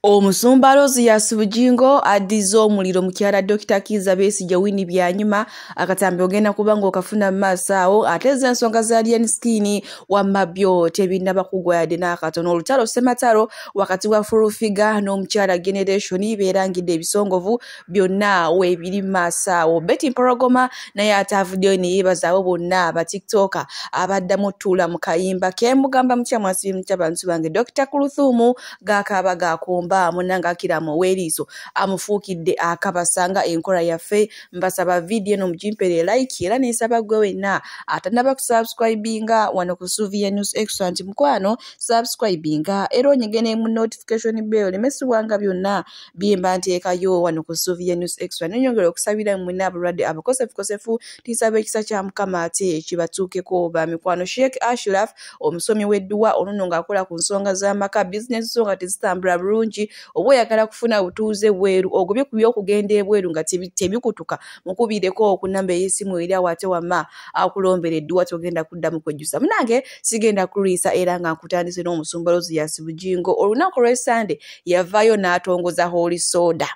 Omusumba Rosias Bugingo addiza omuliro mukyala Dr. Kizza Besigye Winnie Byanyima akatambi ogenda kubanga okafuna maaso awo ateza ensonga za alien skin wamabyo tebinaba kugwa yadde n'akatono. Olutalo Ssematalo wakati wa Furufiga n'omukyala Generation beerangidde ebisongovu byonna weebiri maaso awo. Betty Mpologoma naye atavuddeyo ne yeebaza abo bonna aba TikToker abaddamu otuula mu kayimba ke mugamba mutya mwasibi mutya bantu bange Dr. Kuluthumu gaakaaba gaakomba munanga akiramu weriso amufuukidde akabasanga enkola yaffe mbasaba video no mujimpere like era nesaba gwe wenna atanaba kusubscribinga wano ku Suvia News Excellent mukwano subscribinga era onyegene mu notification bell lemesibwanga byonna byemba nteekayo wano ku Suvia News Excellent nyongera okusabira mwina abalwadde abakosefu tisaba ekisa kya mukama ate kibatuukeko ba mikwano Sheikh Ashraf omusomi w'edduwa onono ng'akola ku nsonga z'amaka business nsonga tezitambula bulungi obwo yagala kufuna butuuze bweru ogubye ku by'okugenda ebweru nga tebikutuka mukubireko okunamba ey'essimu eri awate wama akulombera edduwa togenda kuddamu kwejjusa munange sigenda kuliisa era nga nkutandise n'omusumba Rosias Bugingo olunaku lw'Essande yavaayo n'atongoza Holy Soda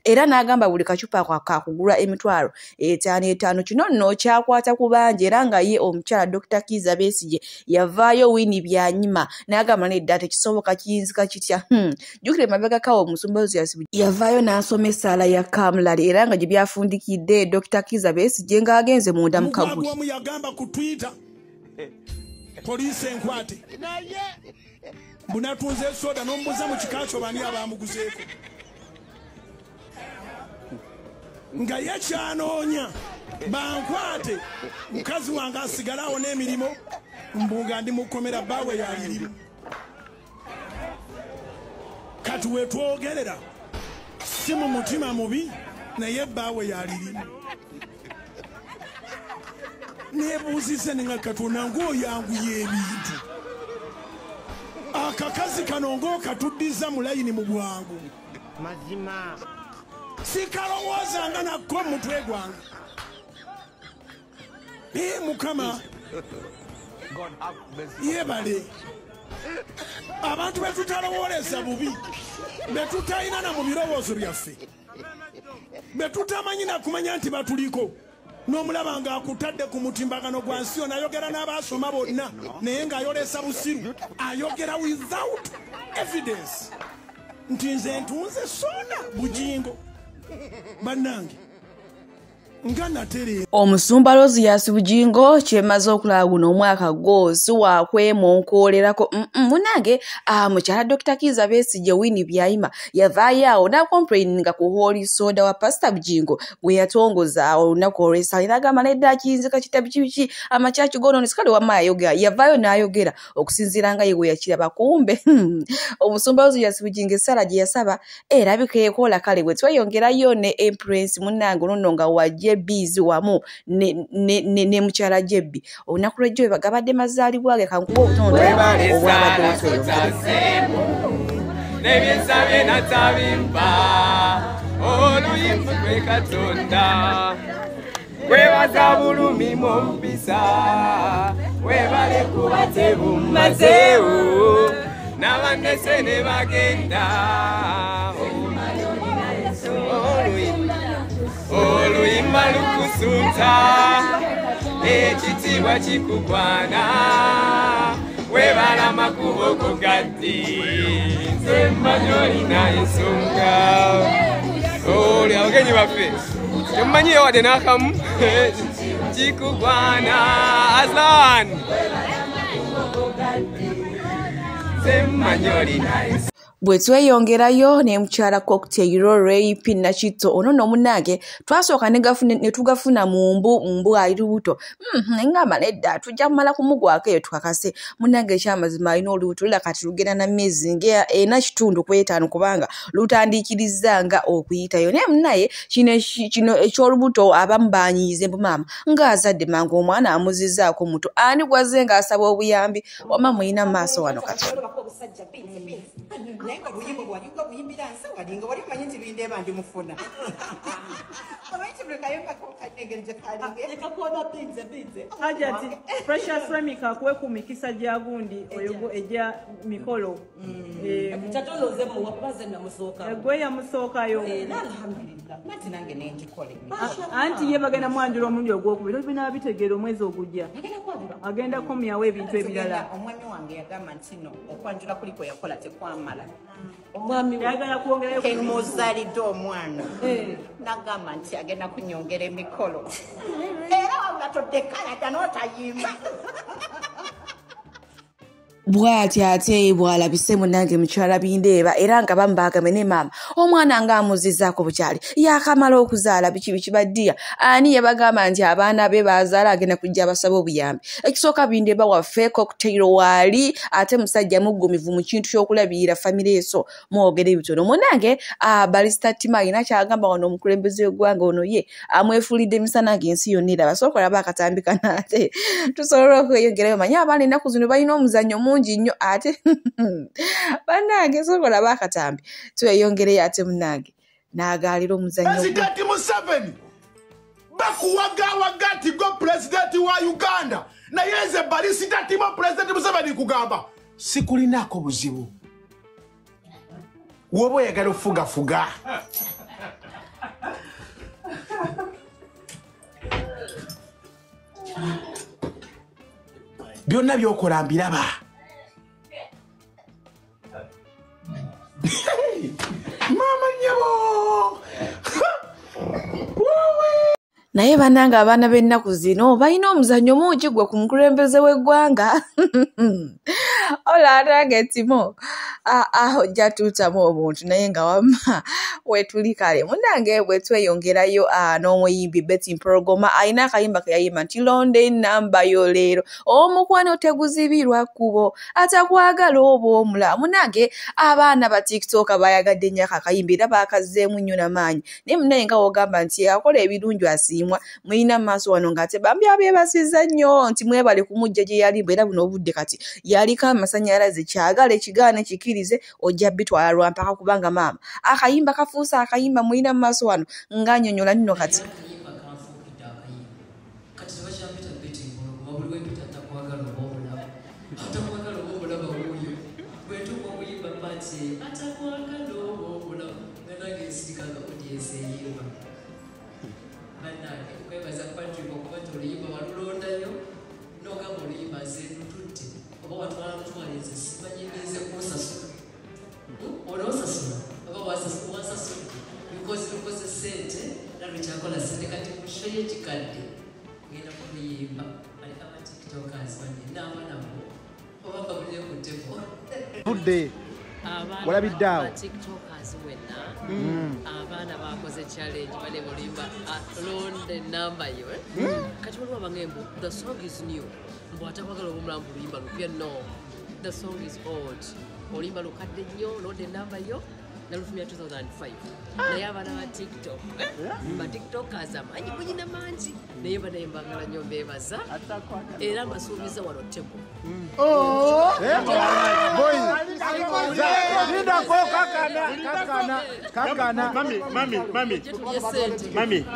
era n'agamba buli kacupa kakugulwa emitwalo 5 kino nno kyakwata ku bangi era nga ye omukyala Dr. Kizza Besigye yavaayo Winnie Byanyima n'agamba nedda tekisoboka kiyinzika kitya jjukira emabega kawo omusumba Rosias yavaayo n'asoma essaala ya Kamulali era nga gye byafundikidde Dr. Kizza Besigye ng'agenze munda mu kaguli yagamba ku Twitter poliisi enkwate bunatunze soda n'omubuza mu kikakyo bani abamuguzeeko nga yakyanoonya bankwate mukazi wange asigalawo n'emirimo mbunga ndi mukomera baawe yalirimu kati wetwogerera si mu mutima mubi naye baawe yalirimu nebuuzize nenga Katonda ng'oyanguye ebintu akakazi kano ng'okatuddiza mu layini mu bwangu mazima sikalowoozanga nakko mutwe gwange mukama yebale abantu betutalowooleza bubi betutalina na mu birowoozo byaffe betutamanyi nakumanya nti batuliko n'omulaba ng'akutadde ku mutimbagano gwa nsi yo nayogera n'abaasoma bonna naye ng'ayolesa busiru ayogera without evidence nti nze ntunze soda Bugingo bannange nga natere omusumba Rosias Bugingo kyemaze okulaba guno omwaka gwosi wakwemoonkoolerako munange mukyala Dr. Kizza Besigye Winnie Byanyima yavaayo awo n'akomplaininga ku Holy Soda wa Pastor Bugingo gwe yatongoza olunaku olw'Essande n'agamba nedda kiyinzika kitabu kibiki amakyaki gonoonese kale wamma yavaayo n'ayogera okusinziira nga ye gwe yakiraba kumbe omusumba Rosias Bugingo essala gye yasaba erabika ekola kale bwe tweyongerayo ne Empress munnange onono nga wajje bizi wamu ne mukyala Jebbi olunaku lw'ejjo bagabadde mazaalibwa ge kankuba obutondo obwabadde nebyensabye natabimba oluyimba lwe Katonda kwebaza bulumi mu mpisa webale kuba tebumazeewo n'abannese ne bagenda oluyimba lukusunta ekitiibwa kikugwana webala makubo ku gaddi nze mmanyi olina ensonga oli abagenyi baffe temumanyiyo wadde n'akamu kikugwana Aslan nze mmanyi olina ensonga bwe tweyongerayo ne mukyala Cocktail Rape Nakitto onono munnange twasooka ne tugafuna mu mbu ali lubuto ngamba nedda tujja kumala kumugwako eyo tukakase munnange ekyamazima alina olubuto lula kati lugenda na myezi nga 4.5 kubanga lutandiikirizanga okuyitayo naye munnaye kino eky'olubuto abamu banyiize mbu maama ng'azadde mangu omwana amuzizaako muto ani gwaze ng'asaba obuyambi wama muyina mu maaso wano kati Nenga buyimbo bwanyuka buyimbira nsa walinga wali manyi nti bindeba ndi mufuna. Abaiti bulekayonga ko kategereje kalinge. Ekakona pinze. Hajati pressure framika kwe ku mikisa gya gundi oyogo eja mikolo. Tatoloze mu wapaze na musoka. Gwe ya musoka yo. Alhamdulillah. Nati nange nenjikole. Anti ye bagenda mwanjula omulundi ogwokubiri bina bitegeera omwezi ogujja. Agenda komyawo ebintu ebirala. Omwami wange yagamba ntino okwanjula kuliko yakola tekwamala. Omwami yagala kwongerayo ku muzalidde omwana. Nagamba nti agenda kunyongera emikolo. Era wabula toddekkalata n'otayimba. bw'ati ate bw'alabise munnange mukyala Bindeeba era nga bamubaagame ne maama omwana ng'amuzizzaako bukyali yakamala okuzaala biki kibaddiya ani yabagamba nti abaana be bazaala agenda kujja abasaba obuyambi ekisooka Bindeeba waffe cocktail waali ate musajja muggumivu mu kintu ky'okulabirira famire eso mwogere ebitono munnange Barrister Tima alina kyagamba wano omukulembeze w'eggwanga ono ye amwefuulidde emisana ng'ensi yonna eraba sooka olaba akatambika naate tusobole okweyongerayo manyi abaana ennaku zino balina omuzannyo mungi nnyo ate bannange sooka olaba akatambi tweyongereyo ate munnange n'agaalira omuzannyo President Museveni bakuwagawaga nti go pulezidenti wa Uganda naye nze Barrister Tima President Museveni kugamba sikulinaako buzibu woba oyagala ofugafuga byonna byokola mbiraba mama nyabo naye bannange abaana b'ennaku zino balina omuzannyo mungi gwe ku mukulembeze w'eggwanga olatange Timo ojja tuutamu obuntu naye nga wamma wetuli kale munnange bwe tweyongerayo n'omuyimbi Betty Mpologoma alina akayimba ke yayimba nti londa ennamba yo leero omukwano teguzibirwa kkubo atakwagala oba omula munnange abaana ba TikTok bayagadde nnyo akayimba era baakazzeemu nnyo n'amaanyi naye munnange nga wogamba nti akola ebirungi asiimwa mulina mu maaso wano ng'ate bambi abyebasiza nnyo nti mwebale kumujja gye yalimba era buno obudde kati yaliko amasannyalaze kyagala ekigaana kikirize ojja bitwala lwampaka kubanga maama akayimba kafuusa akayimba mulina mu maaso wano ng'annyonnyola nno kati budde walabiddeawo TikTokers wenna abaana bakoze challenge bane mulimba londe number yo kati waliwo abangembo the song is new mbu atakwagala obumulambu luyimba lupya no the song is old oluyimba lukadde nnyo londe number yo nalufumya 2005 naye abaana ba TikTok ba TikTokers amanyi bulina mangi naye banaye mbagala nnyo mbeebaza era mbasuubiza wano tebo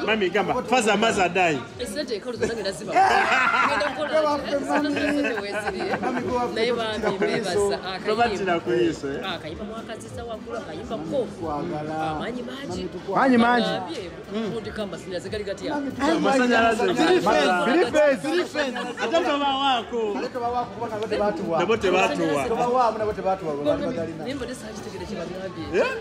Mami gamba faza maza dai esente ekolo zange naziba naye bambi mbeebaza akayimba mwakazisa waggulu akayimba kofu amanyi mangi undi kamba sinyaze gali gati ya masanyalaze nabote batuwa nimba desakitegere kibagambye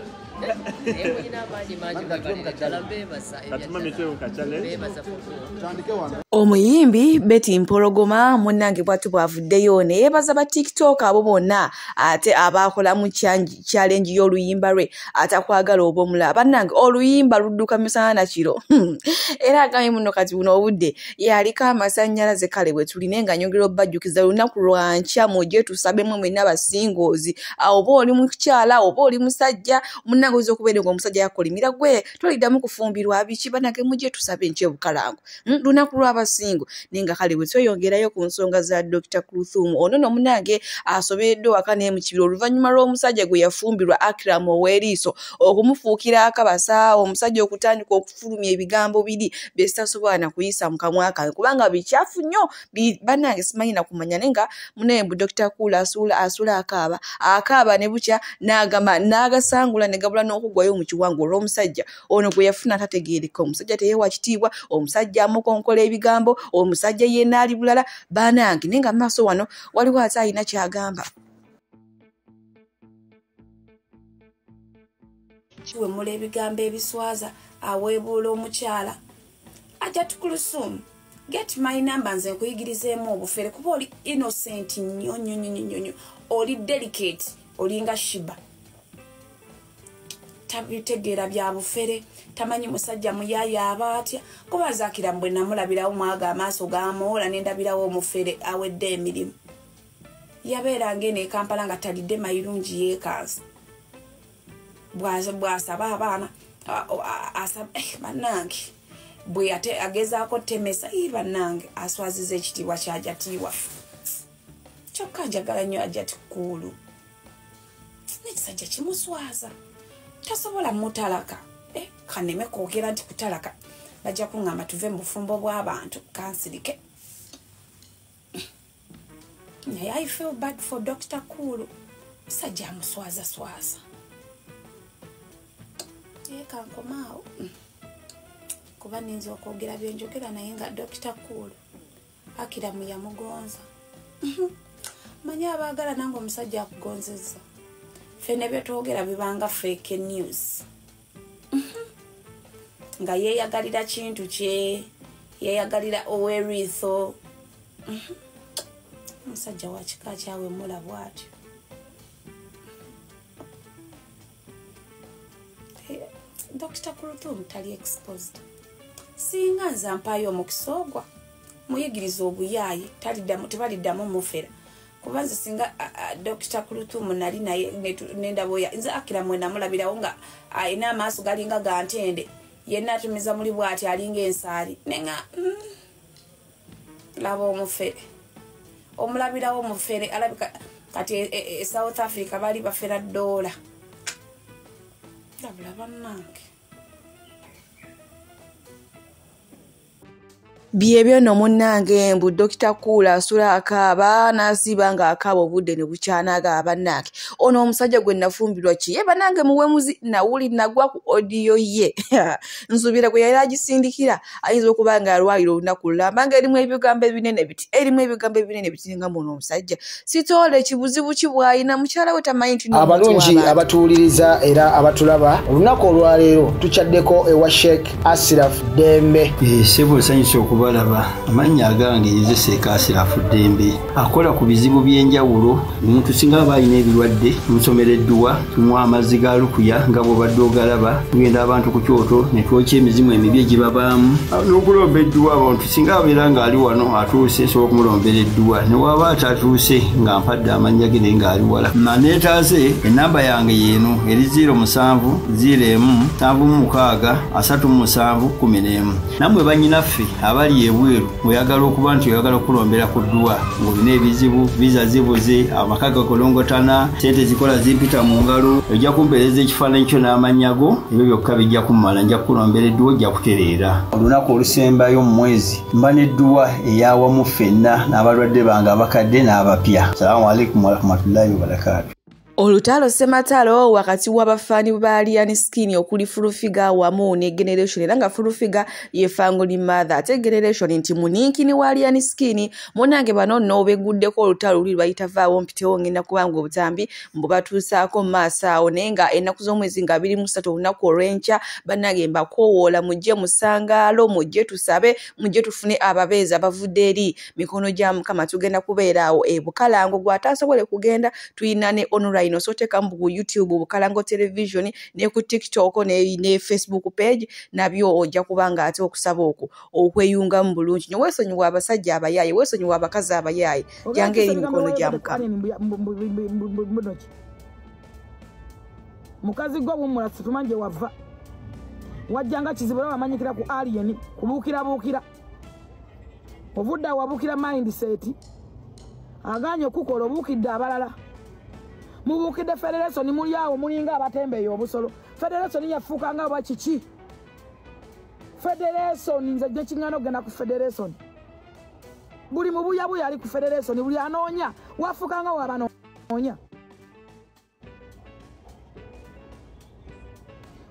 omuyimbi Betty Mpologoma munnange bwatu bwavuddeyo ne yeebaza ba TikTok abo bonna ate abaakolamu challenge y'oluyimba lwe atakwagala oba omulala bannange oluyimba ludduka misana na kiro era agambye muno kati buno obudde yaliko amasannyalaze kale bwe tulina nga nyongera obbajjukiza lunaku lwankya mujje tusabemu mwenna basingoozi oba oli mukyala oba oli musajja banange oyinza okubeera nga omusajja yakolimira gwe toliddamu kufumbirwa biki banange mujje tusabe enkyebukalaango lunaku lw'abasingo naye nga kale bwe tweyongerayo ku nsonga za Dr. Kulthum ono no munange asobeddwa waka naye mu kibira oluvannyuma lw'omusajja gwe yafumbirwa Akram Oweriiso okumufuukira akabasa omusajja okutandika okufulumya ebigambo biri bye sitasobola na kuyisa mu kamwa kange kubanga bikyafu nnyo banange simanyi na kumanya naye nga munembu Dr. Kul asula akaaba ne bukya n'agamba n'agasangula ne gabula n'okugwayo mu kiwango olw'omusajja ono gwe yafuna tategeereka omusajja teyeewa kitiibwa omusajja amukonkola ebigambo omusajja yenna ali bulala banange naye nga mu maaso wano waliwo ate alina kyagamba. Kiwemula ebigambo ebiswaza aweebuula omukyala Ajat Kulthum get my number nze nkuyigirizeemu obufere kuba oli innocent nnyo oli delicate olinga Shiba tabitegeera bya bufere tamanyi musajja muyaya abatya kuba Zakira mbwe namulabirawo mwaga amaaso gaamoola nendabirawo omufere awedde emirimu yabeera ngene Kampala nga talidde mayirungi yeekazi bwasaba abaana bannange bwe ate agezaako temesa bannange aswaziza ekitiibwa kyajatiibwa kyokka njagala nnyo Ajat Kulu nekisajja kimuswaza tasobola mutalaka kaneme kwogera nti kutalaka bajja kuŋŋamba tuve mu bufumbo bw'abantu kansirike naye I feel bad for Dr. Kulu musajja amuswaza kankomaawo kuba ninza okwogera byenjogera naye nga Dr. Kulu Akiramu yamugonza manyi abaagala nange omusajja akugonzezza fene byetwogera bibanga fake news nga yeeyagalira kintu kye yeeyagalira Oweriiso omusajja wa kika kyawemula bw'atyo Dr. Kulthum tali exposed singa nze mpaayo omukisa ogwa muyigiriza obuyaayi tebaliddamu mufera kuba nze singa Dr. Kulthum nali naye nendaboya nze Akiramu namulabirawo nga alina amaaso galinga ga ntende yenna atumiza muli bw'ati alinga ensaali nenga laba omufere omulabirawo omufere alabika kati South Africa bali bafera $1 labula bannange byebyo no munnange mbu Dr. Kula asula akaaba n'asiiba nga akaaba obudde ne bukyanaga bannange ono omusajja gwe nafumbirwa ki ye bannange muwemuzi nawuli nagwa ku audio ye nsuubira gwe yali agisindikira ayinza okuba nga alwaliro olunaku lulamba nga erimu ebigambo ebinene biti nga muno omusajja sitoole kibuzibu kibwayina mukyala we tamanyi nti abalungi abatuwuliriza era abatulaba olunaku olwaleero tukyaddeko ewa Sheikh Ashraf Dembe sebo sanyusa okubalaba amannya agange yeze Sheikh Ashraf Dembe akola ku bizibu by'enjawulo omuntu singa aba alina ebirwadde musomereddwa tunywa amazzi ga lukuya nga bw'obadde ogalaba tugenda abantu ku kyoto ne twokya emizimu emibi egibabaamu n'okulomba edduwa abantu singa abeera ng'ali wano atuuse sobola okumulombera edduwa ne waba atatuuse nga mpadde amannya ge naye ng'ali wala neetaase ennamba yange yeeno eri 0707763711 nammwe bannyinaffe abali ebweru oyagala okuba nti oyagala okulombera ku dduwa ng'olina ebizibu viza zibuze amaka gakolongotana sente zikola zimpita mu ngalo ojja kumpeereza ekifaananyi kyo n'amannya go ebyo byokka bijja kummala nja kukulombera edduwa ojja kutereera olunaku olusembayo mu mwezi mba n'edduwa eyawamu ffenna n'abalwadde bange abakadde n'abapya. Salaamu alaikum warahmatullahi wabarakatuh. Olutalo sematalo wakati w'abafaani ba Ryan Skin okuli Fulufiga wamu ne Generation era nga Fulufiga ye Family Mother ate Generation nti muninkini wa Ryan Skin monange bano no beguddeko olutalo luli bayita vaawo mpitewo ngenda kubanga obutambi mbu batuusaako maaso awo naye nga ennaku z'omwezi nga 23 olunaku olw'enkya bannange mbakowoola mujje musangaalo mujje tusabe mujje tufune ababeezi abavudde eri mikono gya Mukama tugenda kubeeraawo Bukalango gw'ataasobole kugenda tuyina ne online no soteka mbu YouTube Bukalango television ne ku TikTok ne Facebook page nabyo ojja kubanga ate okusaba okwo okweyunga mu bulungi nyo wesonyiwa abasajja abayaye wesonyiwa abakazi abayaye yange eri mikono gya Mukama mukazi gwo bumula situmanje wava wajjanga kizibula wamanyikira ku alien kubuukira ovudda wabuukira mindset aganye okukola obuukidde abalala mubuukidde federation muli awo mulinga abatembeeyo obusolo federation yafuuka nga oba kiki federation nze gye kiŋŋana okugenda ku federation buli mubuyabuya ali ku federation buli anoonya wafuuka nga wabanoonya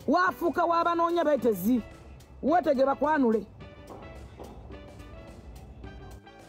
wafuuka wabanoonya beetezi wetege bakwanule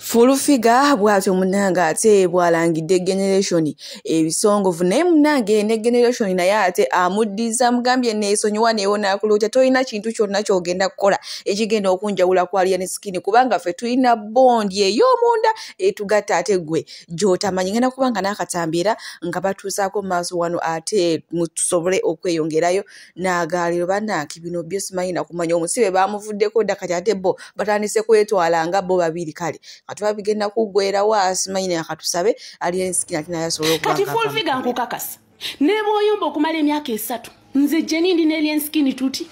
Full figure bwatyo munanga ate bwalangidde generation ebisongovu naye munange ne generation naye ate amuddiza mugambye neesonyiwa neewona kulota toyina kintu kyonna kyogenda kukola ekigenda okunjawula ku Alien Skin kubanga ffe tulina bondi ey'omunda etugatta ate gwe gy'otamanyi ngenda kubanga n'akatambiira nga batuusaako maaso wano ate tusobole okweyongerayo n'agaaliro bannange bino byo simanyi na kumanya omusibe baamuvuddeko dda kati ate bo batandise kwetwala nga bo babiri kale atubabigenda kugwera wasimanyi akatusabe Alien Skin atina yasobola kati full figure nkukakasa ne bwoyomba okumala emyaka 3 nze Jenny ndi ne Alien Skin tuti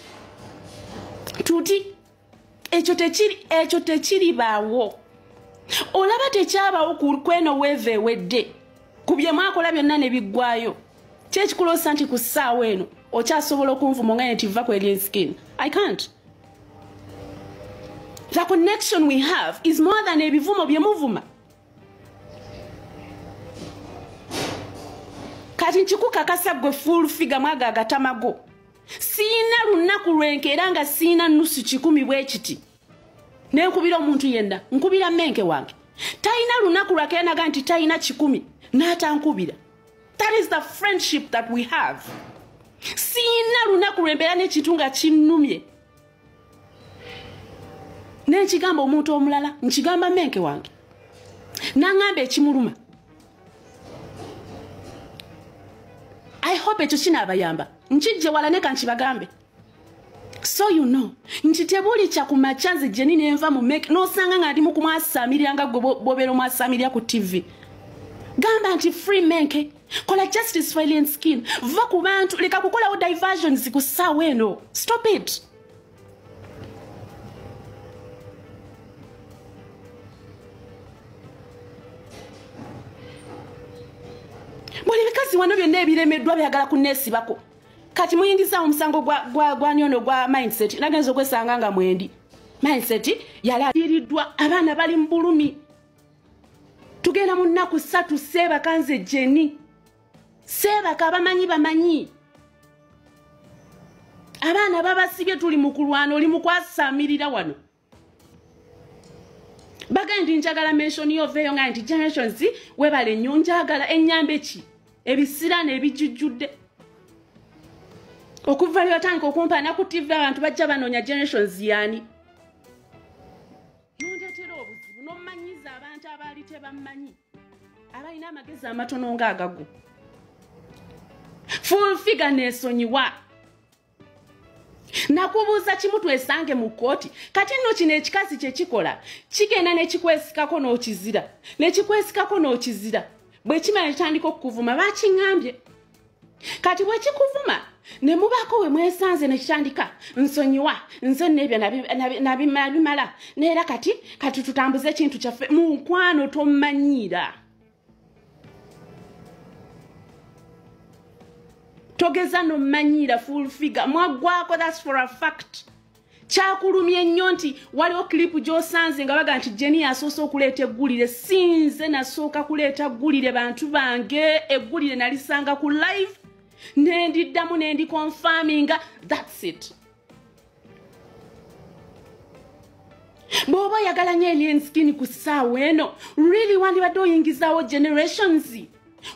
ekyo tekiri baawo olaba tekyabawo kweno weeve ewedde kubye mwakola byonna ne biggwayo kyekikulosa nti ku ssaawa eno okyasobola okunvuma nga netiva ku Alien Skin. I can't. The connection we have is more than ebivumo byemuvuma. Kati nkikukakasa gwe full figure mwaga agatamago. Siina lunaku lwenkeera nga siina nusu 10 bwe kiti. Nenkubira omuntu yenna, nkubira menke wange. Taina lunaku lwakenaga nti taina 10 n'atankubira. That is the friendship that we have. Siina lunaku lwembeera n'ekintu nga kinnumye. Nenkigamba omuntu omulala, nkigamba menke wange. Nangamba ekimuluma. I hope ekyo kinaabayamba. Nkijje wala ne kankibagambe. So you know, nkitebuli kya kumachazi Jenny nenva mu make no sanga nga ndi mu kumwasamirira nga bobero mwasamirira ku TV. Gamba nti free menke, kola justice for Alien Skin. Va ku bantu leka kukola o diversions ku sawa eno. Stop it. Buli bikazi wano byonna ebiremeddwa byagala kuneesibako. Kati muyingiza omusango gwa nyono gwa mindset nagenzo kwesanga nga mwendi. Mindset yalaliridwa abaana bali mbulumi. Tugenda mu nnaku 3 seba kanze Jenny. Seba kabamanyi bamanyi. Abaana babasibye tuli mu kulwana oli mu kwasamirira wano. Bagandi njagala mention yo veyo nga nti generations webale nnyo njagala ennyambe ki ebisirana ebijujjudde. Okuva lyo tanko okumpa na ku TV abantu bajja banoonya generations yani. Yondatera obuzibu n'omanyiza abantu abali tebammanyi. Abalina amagezi amatono ng'agago. Full figure neesonyiwa. Nakubuuza kimu twesange mu kooti kati nno kino ekikazi kye kikola kigenda nekikwesikako n'okizira nekikwesikako n'okizira bwe kimala kitandika okukuvuma bakiŋŋambye kati bwe kikuvuma ne mubaako we mwesanze ne kitandika nsonyiwa nze n'ebyo nabimala neera kati tutambuze ekintu kyaffe mu nkwano tomanyiira. Togeza no manyira full figure mwagwako, that's for a fact. Kyakulumye nnyo nti waliwo clip gy'osanze nga baga nti Jenny asoosa okuleeta eggulire. Sinze nasooka kuleeta ggulire bantu bange, eggulire nalisanga ku live nendiddamu nendi confirming, that's it. Bw'oba oyagala nnyo Alien Skin ku ssaawa eno really wandibadde oyingizaawo generations.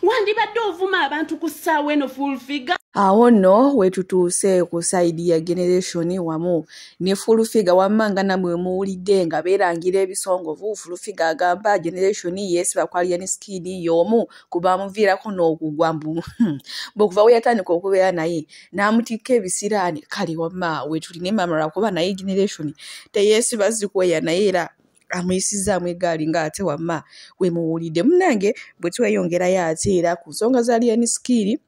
Wandibadde ovuma abantu ku ssaawa eno full figure. Awo nno wetutuuse ku side ya generation wamu ne full figure wammanga namwe muwulidde nga beerangira ebisongovu. Full figure agamba generation yesiba ku Alien Skin y'omu kuba muviirako n'okugwa mbu bw'okuva we yatandika okubeera naye n'amutikka ebisiraani kale wamma wetuli ne mama lwakuba naye generation teyesiba zikweya naye era amuyisizaamu egaali ng'ate wamma we muwulidde. Munnange bwe tweyongerayo ate era ku nsonga za Alien Skin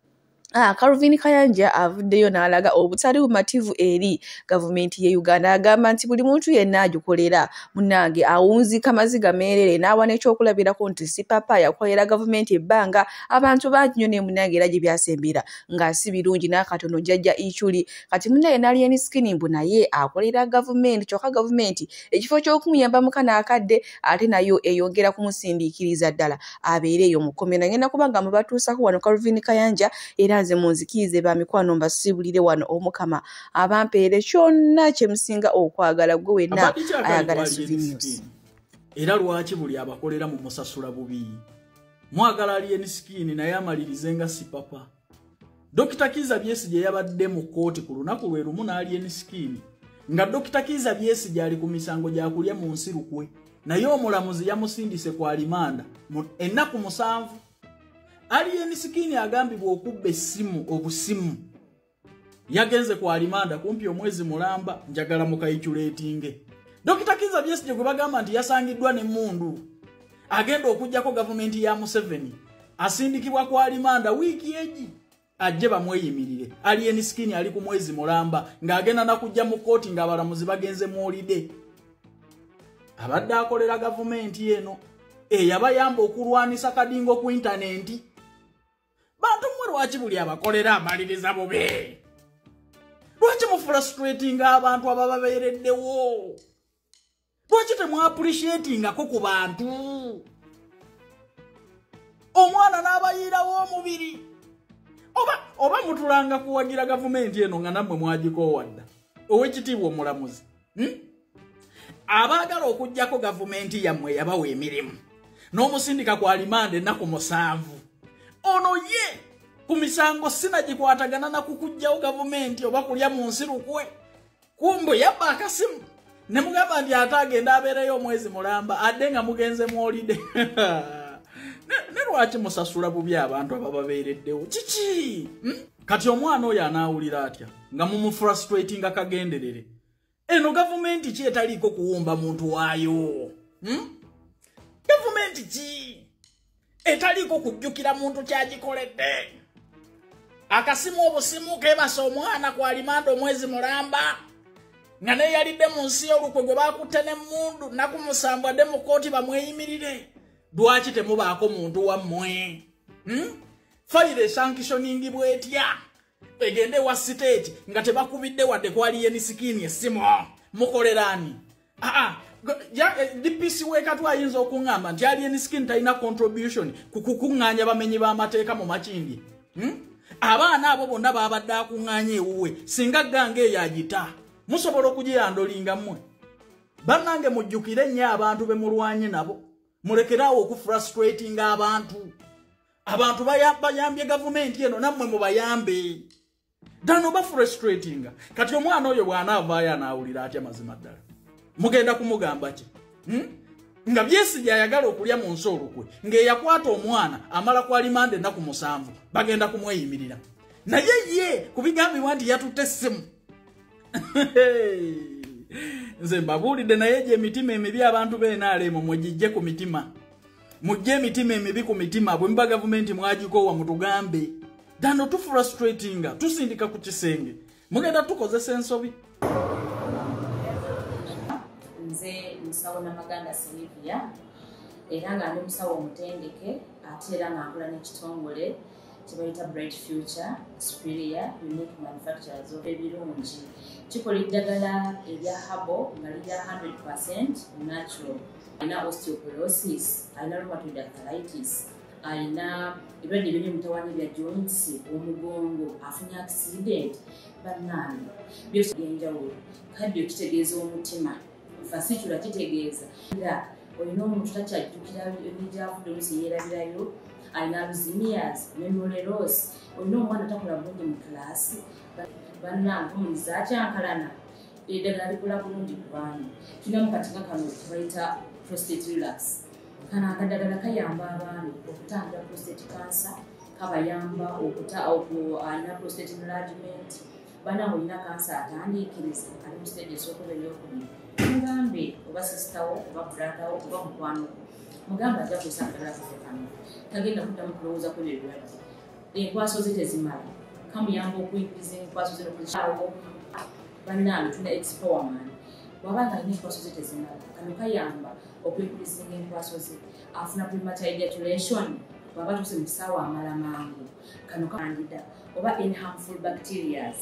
Calvin Kayanja avuddeyo n'alaga obutali bumativu eri gavumenti ye Uganda. Agamba nti buli muntu yenna agikolera munnange awunzika amaziga meerere n'awa n'ekyokulabirako nti si papa yakolera gavumenti ebbanga abantu bangi nnyo ne munnange era gye byasembera nga si birungi n'akatono jjajja Ichuli kati munnaye Nalien Skinny mbu naye akolera gavumenti kyokka gavumenti ekifo ky'okumuyamba muka n'akadde ate nayo eyongera kumusindiikiriza ddala abeere eyo mu kkomera. Ngenda kubanga mubatuusako wano Calvin Kayanja era nze munzikirize ba mikwano mbasibulire wano omukama abampeere kyonna kye musinga okwagala gwe wenna ayagala News. Era lwaki buli abakolera mu musasula bubi mwagala Nalien Skinny naye amalirize nga si papa. Dr. Kizza Besigye yabadde mu kooti ku lunaku lwe lumu Nalien Skinny nga Dr. Kizza Besigye ali ku misango gya kulya mu nsi lukwe naye omulamuzi yamusindise kwa limanda ennaku 7. Nalien Skinny agambibwa okubba essimu obusimu yagenze kwa limanda kumpi omwezi mulamba njagala mukayiculatinge. Dr. Kizza Besigye gwe bagamba nti yasangiddwa ne mundu agenda okujjako gavumenti ya Museveni asindikibwa kwa limanda wiiki egi ajje bamweyimirire. Nalien Skinny ali ku mwezi mulamba ng'agenda nakujja mu kooti ng'abalamuzi bagenze mu holiday. Abadde akolera gavumenti eno yabayamba okulwanisa kadingo ku intaneti. Bantu mmwe lwaki buli abakolera amaliriza bube? Lwaki mu frustrating abantu abababeereddewo? Lwaki temu appreciatingako ku bantu? Omwana n'abayiirawo omubiri. Oba mutulanga kuwagira gavumenti eno nga nammwe mwagikoowadda. Owekitiibwa omulamuzi. Abaagala okujjako gavumenti yammwe yabawa emirimu. N'omusindika kwa limanda ennaku 7. Ono ye ku misango sinagikwatagana na kukujjawo gavumenti oba kulya mu nsi lukwe. Kumbe yabba akasimu. Ne mugamba nti ate agenda abeereyo omwezi mulamba adde nga mugenze mu holiday. Ne lwaki musasula bubi abantu abababeereddewo? Kiki? Kati omwana oyo anaawulira atya nga mumufrustrating akagenderere. Eno gavumenti ki etaliiko kuwumba muntu waayo? Gavumenti ki etaliiko kujjukira muntu kyagikoledde? Akasimu obusimu kebasa omwana kwa limanda omwezi mulamba nga neeyalidde mu nsi y'olukwe gwe baakutte ne mundu nnaku 7 adde mu kooti bamweyimirire. Lwaki temubaako muntu wammwe? Fayire sanctioning bwetya egende wa state nga tebakubidde wadde kwa Nalien Skinny essimu mukolerani? DPC wekatu ayinza okuŋŋamba nti Nalien Skinny talina contribution kukuŋŋaanya bamenyi b'amateeka mu Makindye. Abaana abo bonna babadde akuŋŋaanya ewuwe singa gange eyo agita musobola okugiyandolinga mmwe. Bannange mujjukire nnyo abantu be mulwanye nabo. Mulekeraawo okufrustrating abantu. Abantu bayambye gavumenti eno nammwe mubayambe. Dano ba frustrating. Kati omwana oyo bw'anaavaayo anaawulira atya mazima ddala? Mugenda kumugamba ki? Nga Besigye ayagala okulya mu nsi olukwe ng'eyakwata omwana amala kwa limanda ennaku 7 bagenda kumweyimirira. Naye ye kubigambibwa nti yatutte essimu. Nze mbabuulidde naye gye emitima emibi abantu b'NRM mwe gijje ku mitima. Mujje emitima emibi ku mitima bwe mba gavumenti mwagikoowa mutugambe. Dano tu frustrating tusindika ku kisenge. Mugenda tukozesa ensobi. Nze musawo Namaganda Sylvia era nga ndi musawo omutendeke ate era nga nkola n'ekitongole kye bayita Bright Future Superior Unique Manufacturers of ebirungi. Kikola eddagala erya habo nga lirya 100% natural. Alina osteoporosis, alina rheumatoid arthritis, alina ebirwadde eby'emitawaana bya joints, omugongo, afunye accident, bannange byose byenjawulo. Kaddio kitegeeza omutima, fasitula kitegeeza. Era olina omuntu takyajjukira eby'avudde oluusi yeerabirayo, alina alzheimer's, memory loss, olina omwana takola bulungi mu kalaasi. Bannange omuliza akyankalana eddagala likola bulungi ku baana. Tulina mu katinga kano bayita prostate relax. Kano akadagala kayamba abaana okutangira prostate cancer, kabayamba alina prostate enlargement. Bannange olina kansa atandiikiriza ali mu stage esookuba ey'okubiri. Mugambe oba sisitawo oba bratawo oba mukwano mugamba ajja kusa akadagala kafe kano tagenda kuddamu kulowooza ku ebyo ebirwadde. Enkwaso ze tezimala kamuyamba okuyingiza enkwaso ze nokuzikyalo bannange tuna expowerman wabanga alina enkwaso ze tezinaba kano kayamba okuyingiza enkwaso ze afuna premature ejaculation bwaba tuse mu kisaawa amala mangu kano kandida oba in harmful bacterias